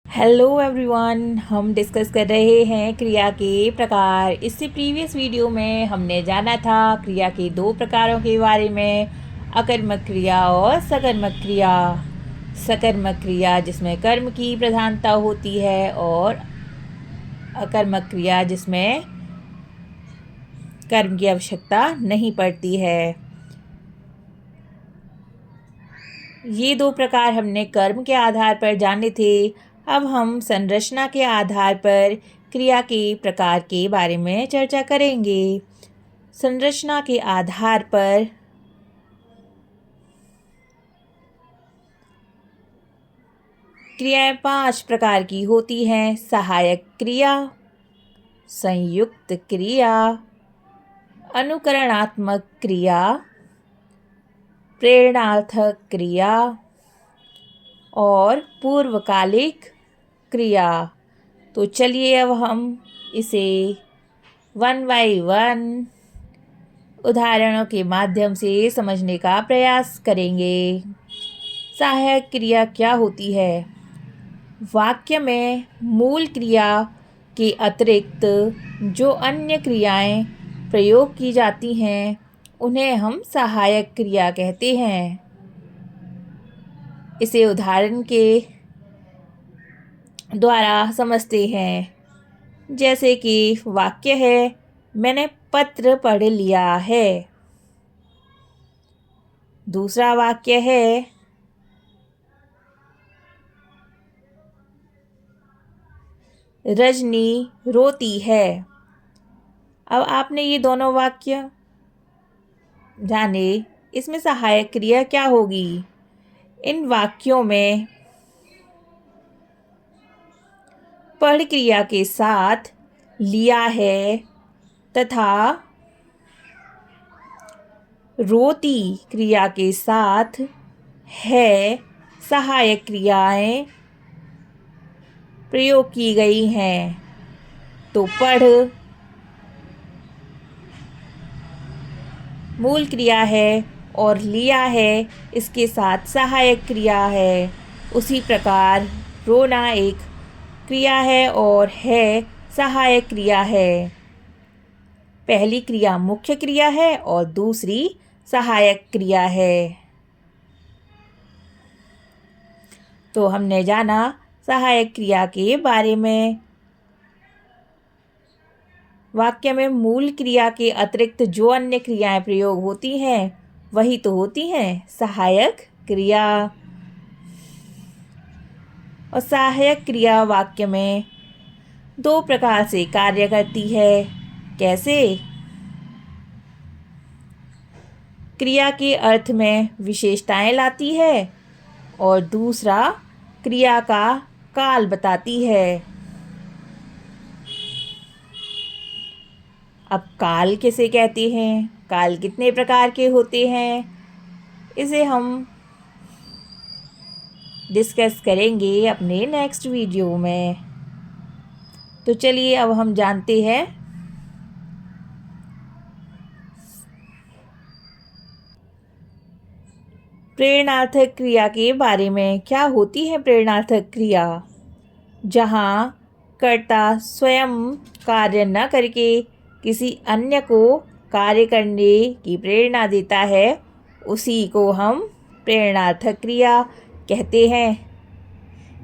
Hello everyone, हम discuss कर रहे हैं क्रिया के प्रकार। इससे प्रीवियस वीडियो में हमने जाना था क्रिया के दो प्रकारों के बारे में, अकर्मक क्रिया और सकर्मक क्रिया। सकर्मक क्रिया जिसमें कर्म की प्रधानता होती है और अकर्मक क्रिया जिसमें कर्म की आवश्यकता नहीं पड़ती है। ये दो प्रकार हमने कर्म के आधार पर जाने थे। अब हम संरचना के आधार पर क्रिया के प्रकार के बारे में चर्चा करेंगे। संरचना के आधार पर क्रियाएं 5 प्रकार की होती हैं। सहायक क्रिया, संयुक्त क्रिया, अनुकरणात्मक क्रिया, प्रेरणार्थक क्रिया और पूर्वकालिक क्रिया। तो चलिए अब हम इसे वन बाय वन उदाहरणों के माध्यम से समझने का प्रयास करेंगे। सहायक क्रिया क्या होती है? वाक्य में मूल क्रिया के अतिरिक्त जो अन्य क्रियाएं प्रयोग की जाती हैं उन्हें हम सहायक क्रिया कहते हैं। इसे उदाहरण के द्वारा समझते हैं। जैसे कि वाक्य है, मैंने पत्र पढ़ लिया है। दूसरा वाक्य है, रजनी रोती है। अब आपने ये दोनों वाक्य जाने, इसमें सहायक क्रिया क्या होगी? इन वाक्यों में पढ़ क्रिया के साथ लिया है तथा रोती क्रिया के साथ है सहायक क्रियाएं प्रयोग की गई हैं। तो पढ़ मूल क्रिया है और लिया है इसके साथ सहायक क्रिया है। उसी प्रकार रोना एक क्रिया है और है सहायक क्रिया है। पहली क्रिया मुख्य क्रिया है और दूसरी सहायक क्रिया है। तो हमने जाना सहायक क्रिया के बारे में। वाक्य में मूल क्रिया के अतिरिक्त जो अन्य क्रियाएं प्रयोग होती हैं वही तो होती हैं सहायक क्रिया। और सहायक क्रिया वाक्य में दो प्रकार से कार्य करती है। कैसे? क्रिया के अर्थ में विशेषताएं लाती है और दूसरा क्रिया का काल बताती है। अब काल किसे कहते हैं? काल कितने प्रकार के होते हैं? इसे हम डिस्कस करेंगे अपने नेक्स्ट वीडियो में। तो चलिए अब हम जानते हैं प्रेरणार्थक क्रिया के बारे में। क्या होती है प्रेरणार्थक क्रिया? जहाँ कर्ता स्वयं कार्य न करके किसी अन्य को कार्य करने की प्रेरणा देता है, उसी को हम प्रेरणार्थक क्रिया कहते हैं।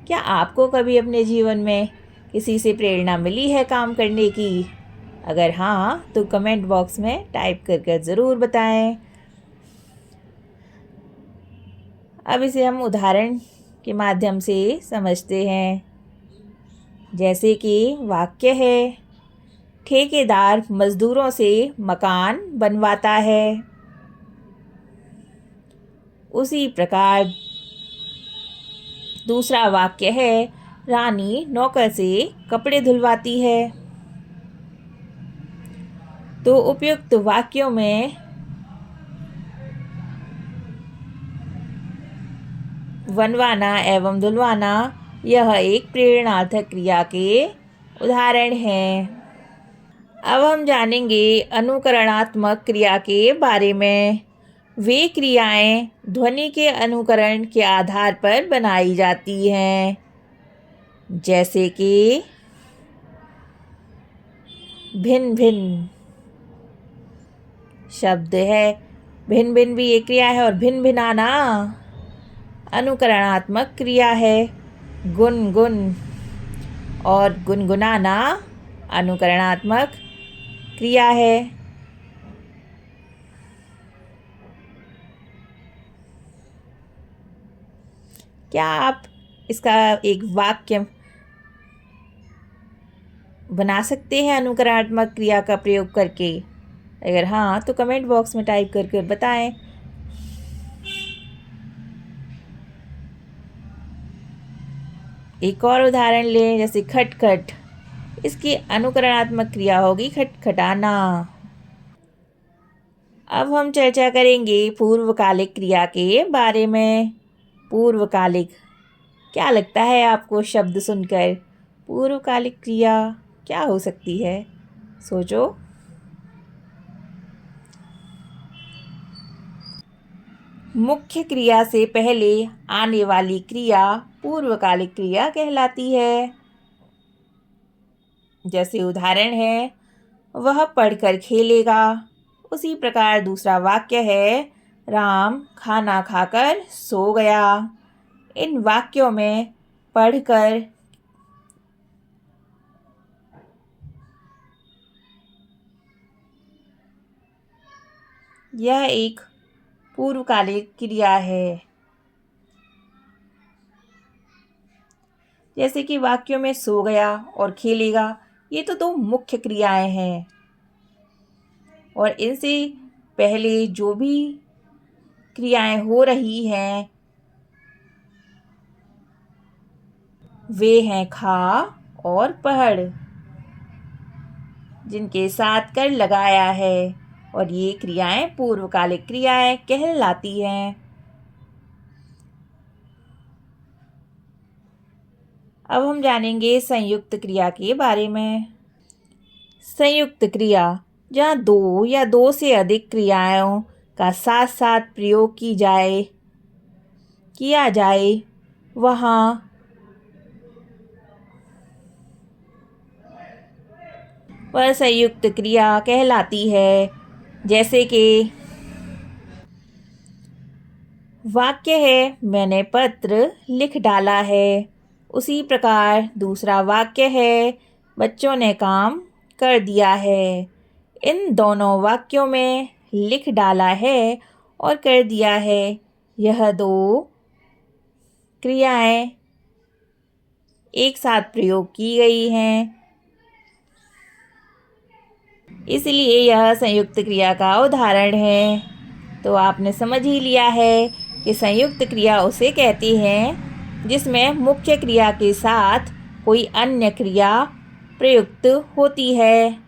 क्या आपको कभी अपने जीवन में किसी से प्रेरणा मिली है काम करने की? अगर हाँ तो कमेंट बॉक्स में टाइप कर ज़रूर बताएं। अब इसे हम उदाहरण के माध्यम से समझते हैं। जैसे कि वाक्य है, ठेकेदार मजदूरों से मकान बनवाता है। उसी प्रकार दूसरा वाक्य है, रानी नौकर से कपड़े धुलवाती है। तो उपयुक्त वाक्यों में बनवाना एवं धुलवाना यह एक प्रेरणार्थक क्रिया के उदाहरण हैं। अब हम जानेंगे अनुकरणात्मक क्रिया के बारे में। वे क्रियाएं ध्वनि के अनुकरण के आधार पर बनाई जाती हैं। जैसे कि भिन्न भिन्न शब्द है। भिन्न भिन्न भी एक क्रिया है और भिन्न भिन्नाना अनुकरणात्मक क्रिया है। गुनगुन और गुनगुनाना अनुकरणात्मक क्रिया है। क्या आप इसका एक वाक्य बना सकते हैं अनुकरणात्मक क्रिया का प्रयोग करके? अगर हाँ तो कमेंट बॉक्स में टाइप करके बताएं। एक और उदाहरण लें, जैसे खटखट। इसकी अनुकरणात्मक क्रिया होगी खटखटाना। अब हम चर्चा करेंगे पूर्वकालिक क्रिया के बारे में। पूर्वकालिक, क्या लगता है आपको शब्द सुनकर? पूर्वकालिक क्रिया क्या हो सकती है? सोचो। मुख्य क्रिया से पहले आने वाली क्रिया पूर्वकालिक क्रिया कहलाती है। जैसे उदाहरण है, वह पढ़कर खेलेगा। उसी प्रकार दूसरा वाक्य है, राम खाना खाकर सो गया। इन वाक्यों में पढ़कर यह एक पूर्वकालिक क्रिया है। जैसे कि वाक्यों में सो गया और खेलेगा, ये तो दो मुख्य क्रियाएं हैं और इनसे पहले जो भी क्रियाएं हो रही हैं वे हैं खा और पढ़, जिनके साथ कर लगाया है और ये क्रियाएं पूर्वकालिक क्रियाएं कहलाती हैं। अब हम जानेंगे संयुक्त क्रिया के बारे में। संयुक्त क्रिया, जहाँ दो या दो से अधिक क्रियाओं का साथ साथ प्रयोग किया जाए वहाँ वह संयुक्त क्रिया कहलाती है। जैसे कि वाक्य है, मैंने पत्र लिख डाला है। उसी प्रकार दूसरा वाक्य है, बच्चों ने काम कर दिया है। इन दोनों वाक्यों में लिख डाला है और कर दिया है, यह दो क्रियाएं एक साथ प्रयोग की गई हैं, इसलिए यह संयुक्त क्रिया का उदाहरण है। तो आपने समझ ही लिया है कि संयुक्त क्रिया उसे कहते हैं जिसमें मुख्य क्रिया के साथ कोई अन्य क्रिया प्रयुक्त होती है।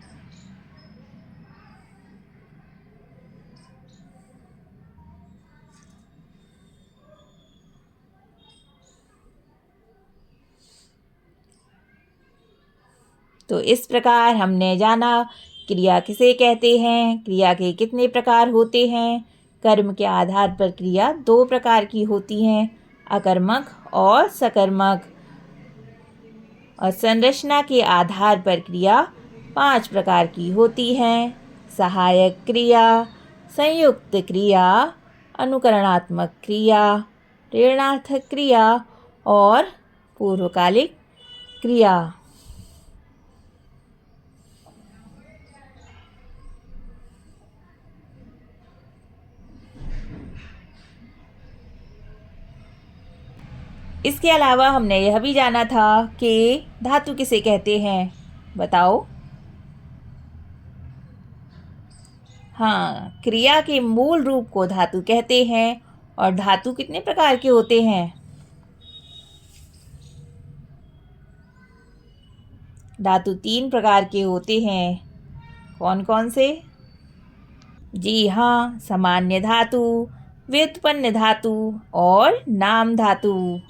तो इस प्रकार हमने जाना क्रिया किसे कहते हैं, क्रिया के कितने प्रकार होते हैं। कर्म के आधार पर क्रिया दो प्रकार की होती हैं, अकर्मक और सकर्मक। और संरचना के आधार पर क्रिया 5 प्रकार की होती हैं, सहायक क्रिया, संयुक्त क्रिया, अनुकरणात्मक क्रिया, प्रेरणार्थक क्रिया और पूर्वकालिक क्रिया। इसके अलावा हमने यह भी जाना था कि धातु किसे कहते हैं, बताओ। हाँ, क्रिया के मूल रूप को धातु कहते हैं। और धातु कितने प्रकार के होते हैं? धातु 3 प्रकार के होते हैं। कौन कौन से? जी हाँ, सामान्य धातु, व्युत्पन्न धातु और नाम धातु।